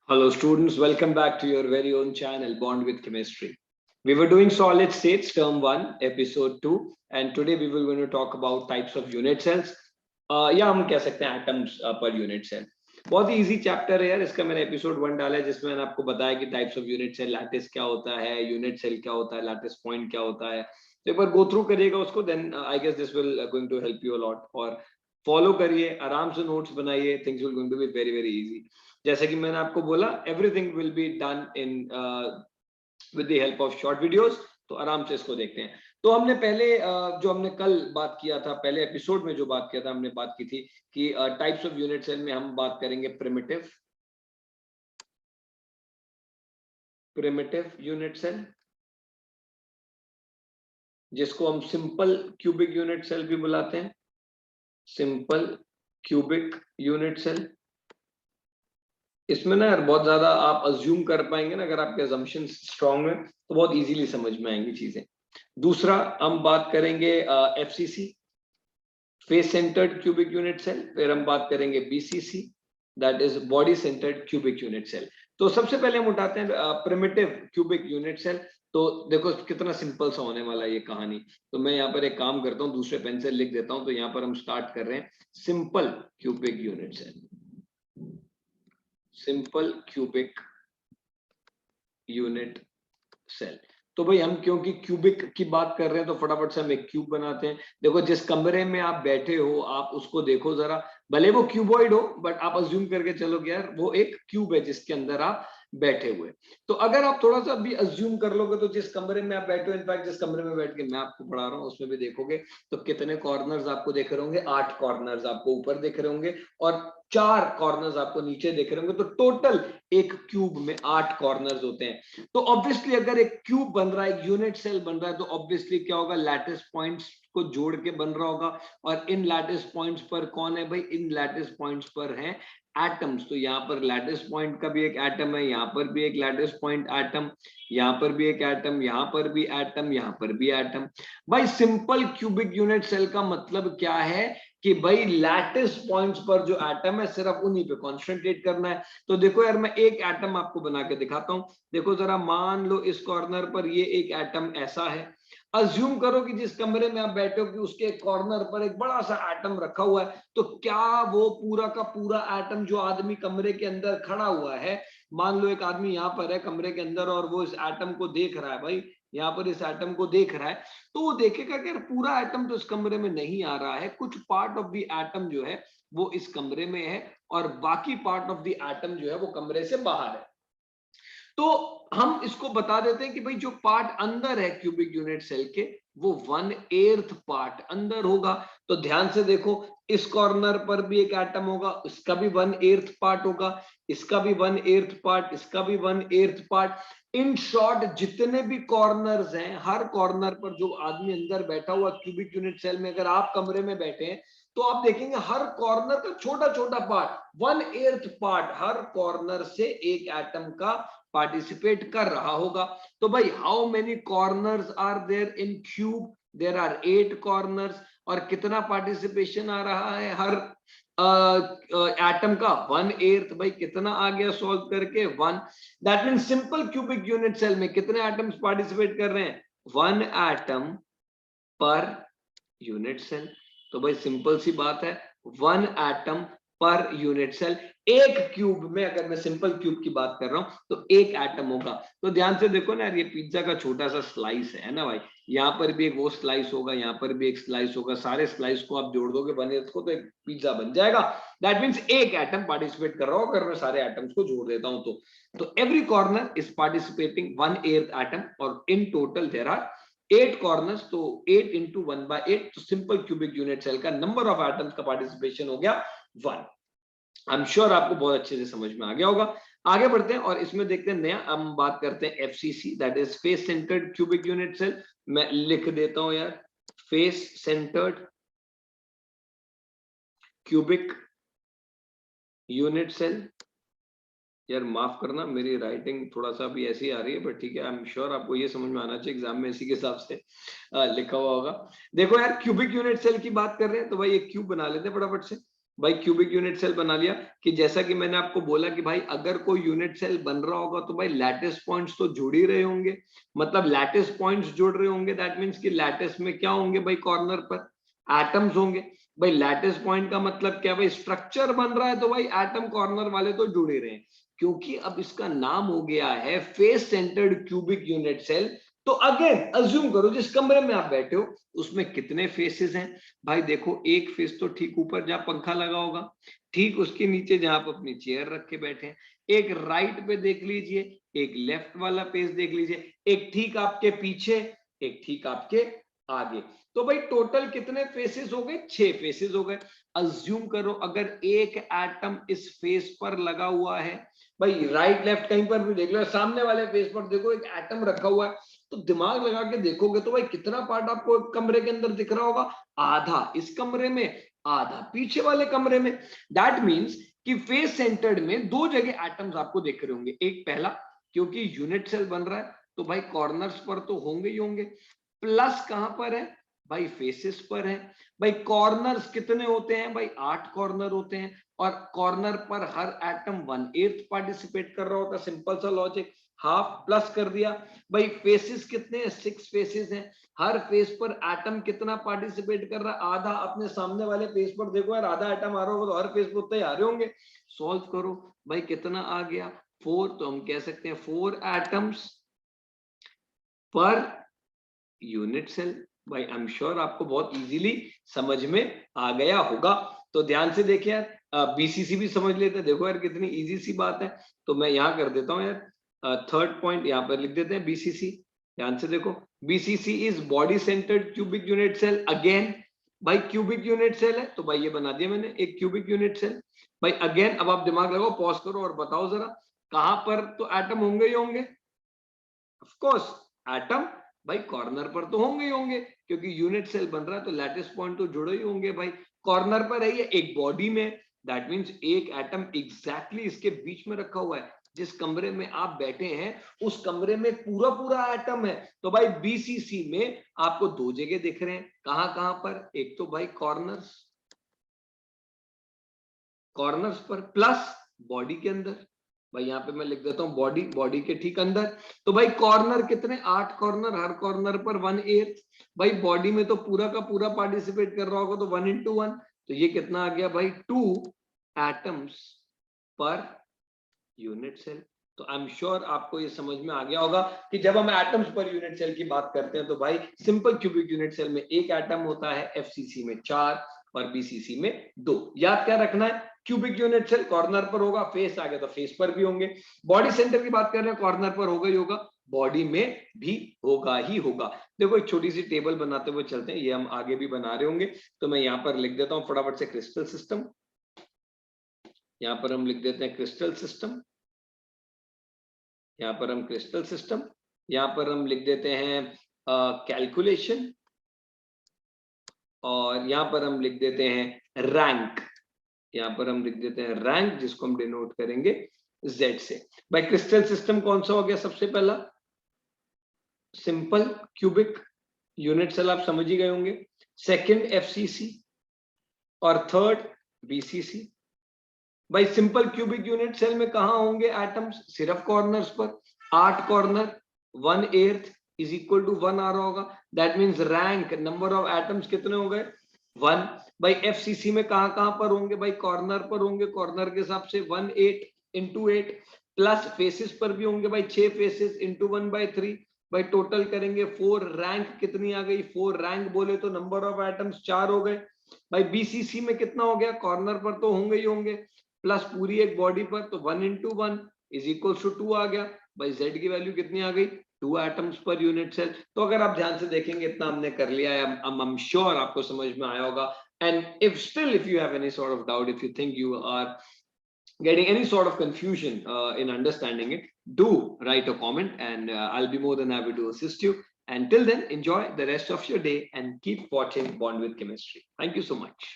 Hello students, welcome back to your very own channel Bond with Chemistry. We were doing solid states term 1 episode 2 and today we were going to talk about types of unit cells या हम कह सकते हैं atoms per unit cell. बहुत ही easy chapter है यार. इसका मैंने एपिसोड 1 डाला है जिसमें मैंने आपको बताया कि types of unit cell, lattice क्या होता है, यूनिट सेल क्या होता है, लैटिस पॉइंट क्या होता है. तो एक बार गो थ्रू करिएगा उसको, then I guess this will going to help you a lot. और फॉलो करिए, आराम से नोट्स बनाइए, things will going to be very very easy. जैसे कि मैंने आपको बोला, everything will be done in with the help of short videos. तो आराम से इसको देखते हैं. तो हमने पहले जो हमने कल बात किया था, पहले एपिसोड में जो बात किया था, हमने बात की थी कि टाइप्स ऑफ यूनिट सेल में हम बात करेंगे प्रिमिटिव यूनिट सेल, जिसको हम सिंपल क्यूबिक यूनिट सेल भी बुलाते हैं. Simple cubic unit cell. इसमें ना यार बहुत ज्यादा आप अज्यूम कर पाएंगे ना, अगर आपके अजम्पशंस स्ट्रांग है तो बहुत इजीली समझ में आएंगी चीजें. दूसरा हम बात करेंगे FCC, face centred cubic unit cell. फिर हम बात करेंगे BCC, that is body centred cubic unit cell. तो सबसे पहले हम उठाते हैं प्रिमिटिव क्यूबिक यूनिट सेल. तो देखो कितना सिंपल सा होने वाला है ये कहानी. तो मैं यहाँ पर एक काम करता हूँ, दूसरे पेन से लिख देता हूँ. तो यहाँ पर हम स्टार्ट कर रहे हैं simple cubic unit cell. Simple cubic unit cell. तो भाई हम क्योंकि क्यूबिक की बात कर रहे हैं तो फटाफट से हम एक क्यूब बनाते हैं. देखो जिस कमरे में आप बैठे हो आप उसको देखो जरा, भले वो क्यूबॉइड हो बट आप अज्यूम करके चलो कि यार वो एक क्यूब है जिसके अंदर आप बैठे हुए. तो अगर आप थोड़ा सा भी अज्यूम कर लोगे तो जिस कमरे में आप बैठे हो, इनफैक्ट जिस कमरे में बैठ के मैं आपको पढ़ा रहा हूँ उसमें भी देखोगे तो कितने कॉर्नर्स आपको देख रहे होंगे. 8 कॉर्नर्स आपको ऊपर देख रहे होंगे और 4 कॉर्नर्स आपको नीचे देख रहे होंगे. तो टोटल एक क्यूब में 8 कॉर्नर्स होते हैं. तो ऑब्वियसली अगर एक क्यूब बन रहा है, एक यूनिट सेल बन रहा है, तो ऑब्वियसली क्या होगा, लैटिस पॉइंट्स को जोड़ के बन रहा होगा. और इन लैटिस पॉइंट्स पर कौन है भाई, इन लैटिस पॉइंट्स पर हैं एटम्स. तो यहाँ पर लैटिस पॉइंट का भी एक एटम है, यहाँ पर भी एक लैटिस पॉइंट एटम, यहाँ पर भी एक एटम, यहाँ पर भी एटम, यहाँ पर भी एटम. भाई सिंपल क्यूबिक यूनिट सेल का मतलब क्या है कि भाई लैटिस पॉइंट्स पर जो एटम है सिर्फ उन्हीं पे कॉन्सेंट्रेट करना है. तो देखो यार मैं एक एटम आपको बना के दिखाता हूं. देखो जरा, मान लो इस कॉर्नर पर ये एक एटम ऐसा है. अज्यूम करो कि जिस कमरे में आप बैठे हो कि उसके कॉर्नर पर एक बड़ा सा एटम रखा हुआ है. तो क्या वो पूरा का पूरा एटम, जो आदमी कमरे के अंदर खड़ा हुआ है, मान लो एक आदमी यहाँ पर है कमरे के अंदर और वो इस एटम को देख रहा है, भाई यहाँ पर इस एटम को देख रहा है, तो वो देखेगा कि यार पूरा एटम तो इस कमरे में नहीं आ रहा है, कुछ पार्ट ऑफ द एटम जो है वो इस कमरे में है और बाकी पार्ट ऑफ द एटम जो है वो कमरे से बाहर है. तो हम इसको बता देते हैं कि भाई जो पार्ट अंदर है क्यूबिक यूनिट सेल के, वो 1/8 पार्ट अंदर होगा. तो ध्यान से देखो, इस कॉर्नर पर भी एक एटम होगा, इसका भी 1/8 पार्ट होगा, इसका भी 1/8 पार्ट, इसका भी 1/8 पार्ट. इन शॉर्ट जितने भी कॉर्नर्स हैं, हर कॉर्नर पर जो आदमी अंदर बैठा हुआ क्यूबिक यूनिट सेल में, अगर आप कमरे में बैठे हैं तो आप देखेंगे हर कॉर्नर का छोटा छोटा पार्ट, 1/8 पार्ट हर कॉर्नर से एक एटम का पार्टिसिपेट कर रहा होगा. तो भाई how many corners are there in cube, there are 8 corners. और कितना पार्टिसिपेशन आ रहा है हर एटम का, 1/8. भाई कितना आ गया सॉल्व करके, 1. That mean simple cubic unit cell में कितने एटम्स पार्टिसिपेट कर रहे हैं, 1 एटम पर यूनिट सेल. तो भाई सिंपल सी बात है, 1 एटम पर यूनिट सेल. एक क्यूब में अगर मैं सिंपल क्यूब की बात कर रहा हूं तो एक एटम होगा. तो ध्यान से देखो ना यार, ये पिज्जा का छोटा सा स्लाइस है ना भाई, यहाँ पर भी एक वो स्लाइस होगा, यहाँ पर भी एक स्लाइस होगा. सारे स्लाइस को आप जोड़ दोगे बने को तो एक पिज्जा बन जाएगा. दैट मीन्स एक एटम पार्टिसिपेट कर रहा हो अगर मैं सारे एटम्स को जोड़ देता हूं तो every corner is participating 1/8 atom और in total there are 8 corners. तो 8 इंटू 1/8, तो सिंपल क्यूबिक यूनिट सेल का नंबर ऑफ एटम्स का पार्टिसिपेशन हो गया 1. आई एम श्योर आपको बहुत अच्छे से समझ में आ गया होगा. आगे बढ़ते हैं और इसमें देखते हैं नया, हम बात करते हैं FCC, that is face centred cubic unit cell. मैं लिख देता हूं यार, face centred cubic unit cell. यार माफ करना, मेरी राइटिंग थोड़ा सा भी ऐसी आ रही है, बट ठीक है, आई एम श्योर आपको ये समझ में आना चाहिए, एग्जाम में इसी के हिसाब से लिखा हुआ होगा. देखो यार क्यूबिक यूनिट सेल की बात कर रहे हैं तो भाई एक क्यूब बना लेते हैं फटाफट से. भाई क्यूबिक यूनिट सेल बना लिया कि जैसा कि मैंने आपको बोला कि भाई अगर कोई यूनिट सेल बन रहा होगा तो भाई लैटिस पॉइंट्स तो जुड़ ही रहे होंगे, मतलब लैटिस पॉइंट्स जुड़ रहे होंगे, दैट मींस कि लैटिस में क्या होंगे भाई, कॉर्नर पर एटम्स होंगे। भाई लैटिस पॉइंट का मतलब क्या भाई, स्ट्रक्चर बन रहा है तो भाई एटम कॉर्नर वाले तो जुड़े रहे हैं। क्योंकि अब इसका नाम हो गया है face centred cubic unit cell, तो अगेन अज्यूम करो जिस कमरे में आप बैठे हो उसमें कितने फेसेस हैं। भाई देखो एक फेस तो ठीक ऊपर जहां पंखा लगा होगा, ठीक उसके नीचे जहां आप अपनी चेयर रख के बैठे हैं, एक राइट पे देख लीजिए, एक लेफ्ट वाला फेस देख लीजिए, एक ठीक आपके पीछे, एक ठीक आपके आगे। तो भाई टोटल कितने फेसेस हो गए, 6 फेसेस हो गए। अज्यूम करो अगर एक एटम इस फेस पर लगा हुआ है, भाई राइट लेफ्ट कहीं पर भी देख लो, सामने वाले फेस पर देखो एक एटम रखा हुआ है, तो दिमाग लगा के देखोगे तो भाई कितना पार्ट आपको कमरे के अंदर दिख रहा होगा, आधा इस कमरे में, आधा पीछे वाले कमरे में। दैट मींस कि फेस सेंटर्ड में 2 जगह एटम्स आपको दिख रहे होंगे। एक पहला क्योंकि यूनिट सेल बन रहा है तो भाई कॉर्नर्स पर तो होंगे ही होंगे, प्लस कहां पर है भाई, फेसेस पर है। भाई कॉर्नर्स कितने होते हैं भाई, 8 कॉर्नर होते हैं, और कॉर्नर पर हर एटम 1/8 पार्टिसिपेट कर रहा होता है, सिंपल सा लॉजिक, हाफ प्लस कर दिया। भाई फेसेस कितने हैं, 6 फेसेस हैं, हर फेस पर एटम कितना पार्टिसिपेट कर रहा है, आधा। अपने सामने वाले फेस पर देखो यार, आधा एटम आ रहा होगा तो हर फेस पर उतने आ रहे होंगे। सॉल्व करो भाई, कितना आ गया 4, तो हम कह सकते हैं 4 एटम्स पर यूनिट सेल। भाई आई एम श्योर आपको बहुत इजीली समझ में आ गया होगा। तो ध्यान से देखिए यार, बीसीसी भी समझ लेते हैं, देखो यार कितनी इजी सी बात है। तो मैं यहाँ कर देता हूँ यार, थर्ड पॉइंट यहाँ पर लिख देते हैं बीसीसी। ध्यान से देखो, BCC is body centred cubic unit cell. Again भाई क्यूबिक यूनिट सेल है तो भाई ये बना दिया मैंने एक क्यूबिक यूनिट सेल। भाई अगेन अब आप दिमाग लगाओ, पॉज करो और बताओ जरा, कहां पर तो एटम होंगे ही होंगे, ऑफ कोर्स एटम भाई कॉर्नर पर तो होंगे ही होंगे, क्योंकि यूनिट सेल बन रहा है तो लैटिस पॉइंट तो जुड़े ही होंगे। भाई कॉर्नर पर है ये एक बॉडी में, दैट मींस एक एटम एग्जैक्टली इसके बीच में रखा हुआ है। जिस कमरे में आप बैठे हैं उस कमरे में पूरा पूरा एटम है। तो भाई बीसीसी में आपको 2 जगह दिख रहे हैं, कहां कहां पर, एक तो भाई कॉर्नर्स, कॉर्नर्स पर, प्लस बॉडी के अंदर। भाई यहाँ पे मैं लिख देता हूँ बॉडी, बॉडी के ठीक अंदर। तो भाई कॉर्नर कितने, 8 कॉर्नर, हर कॉर्नर पर 1/8। भाई बॉडी में तो पूरा का पूरा पार्टिसिपेट कर रहा होगा तो 1 into 1, तो ये कितना आ गया भाई 2 एटम्स पर यूनिट सेल। तो आई एम श्योर आपको ये समझ में आ गया होगा कि जब हम एटम्स पर यूनिट सेल की बात करते हैं तो भाई सिंपल क्यूबिक यूनिट सेल में एक एटम होता है, एफसीसी में 4 और बीसीसी में 2। याद क्या रखना है, क्यूबिक यूनिट सेल कॉर्नर पर होगा, फेस आ गया तो फेस पर भी होंगे। बॉडी सेंटर की बात कर रहे हैं, कॉर्नर पर होगा ही होगा, बॉडी में भी होगा ही होगा। देखो एक छोटी सी टेबल बनाते हुए चलते हैं, ये हम आगे भी बना रहे होंगे। तो मैं यहाँ पर लिख देता हूँ फटाफट से क्रिस्टल सिस्टम, यहाँ पर हम लिख देते हैं क्रिस्टल सिस्टम, यहाँ पर हम क्रिस्टल सिस्टम, यहाँ पर हम लिख देते हैं कैलकुलेशन, और यहाँ पर हम लिख देते हैं रैंक, यहाँ पर हम लिख देते हैं रैंक, जिसको हम डिनोट करेंगे Z से। भाई क्रिस्टल सिस्टम कौन सा हो गया, सबसे पहला सिंपल क्यूबिक यूनिट सेल, आप समझ ही गए होंगे। सेकंड एफसीसी और थर्ड बीसीसी। भाई सिंपल क्यूबिक यूनिट सेल में कहां होंगे एटम्स, सिर्फ कॉर्नर्स पर, 8 कॉर्नर 1/8 इज इक्वल टू 1 आ रहा होगा, that means rank number of atoms कितने हो गए 1। भाई एफसीसी में कहां कहां पर होंगे, भाई कॉर्नर पर होंगे, कॉर्नर के हिसाब से 1/8 into 8, प्लस फेसेस पर भी होंगे भाई 6 फेसेस into 1/3। भाई टोटल करेंगे 4, रैंक कितनी आ गई 4, रैंक बोले तो नंबर ऑफ एटम्स 4 हो गए। भाई बीसीसी में कितना हो गया, कॉर्नर पर तो होंगे ही होंगे, प्लस पूरी एक बॉडी पर, तो 1 into 1 इज इक्वल टू 2 आ गया। भाई जेड की वैल्यू कितनी आ गई, 2 एटम्स पर यूनिट सेल। तो अगर आप ध्यान से देखेंगे इतना हमने कर लिया है, आई एम श्योर आपको समझ में आया होगा। And if still if you have any sort of doubt, if you think you are getting any sort of confusion in understanding it, do write a comment, and I'll be more than happy to assist you. And till then, enjoy the rest of your day and keep watching Bond with Chemistry. Thank you so much.